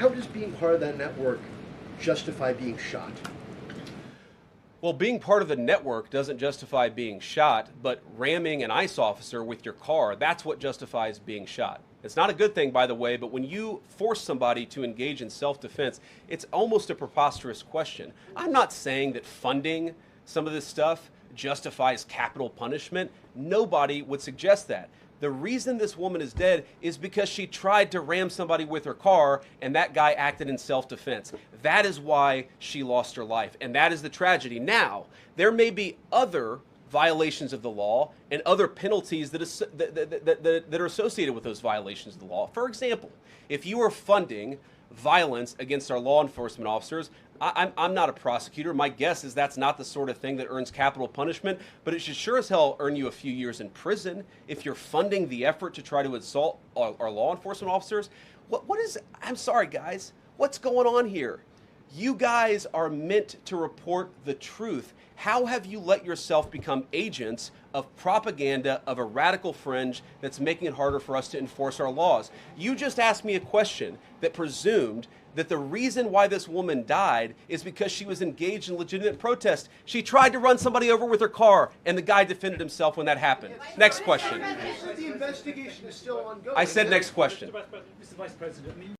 how does being part of that network justify being shot? Well, being part of the network doesn't justify being shot, but ramming an ICE officer with your car, that's what justifies being shot. It's not a good thing, by the way, but when you force somebody to engage in self-defense, it's almost a preposterous question. I'm not saying that funding some of this stuff justifies capital punishment. Nobody would suggest that. The reason this woman is dead is because she tried to ram somebody with her car and that guy acted in self-defense. That is why she lost her life, and that is the tragedy. Now, there may be other violations of the law and other penalties that are associated with those violations of the law. For example, if you are funding violence against our law enforcement officers, I'm not a prosecutor. My guess is that's not the sort of thing that earns capital punishment, but it should sure as hell earn you a few years in prison if you're funding the effort to try to assault our law enforcement officers. I'm sorry, guys, what's going on here? You guys are meant to report the truth. How have you let yourself become agents of propaganda of a radical fringe that's making it harder for us to enforce our laws? You just asked me a question that presumed that the reason why this woman died is because she was engaged in legitimate protest. She tried to run somebody over with her car, and the guy defended himself when that happened. Next question. The investigation is still ongoing. I said next question. Mr. Vice President,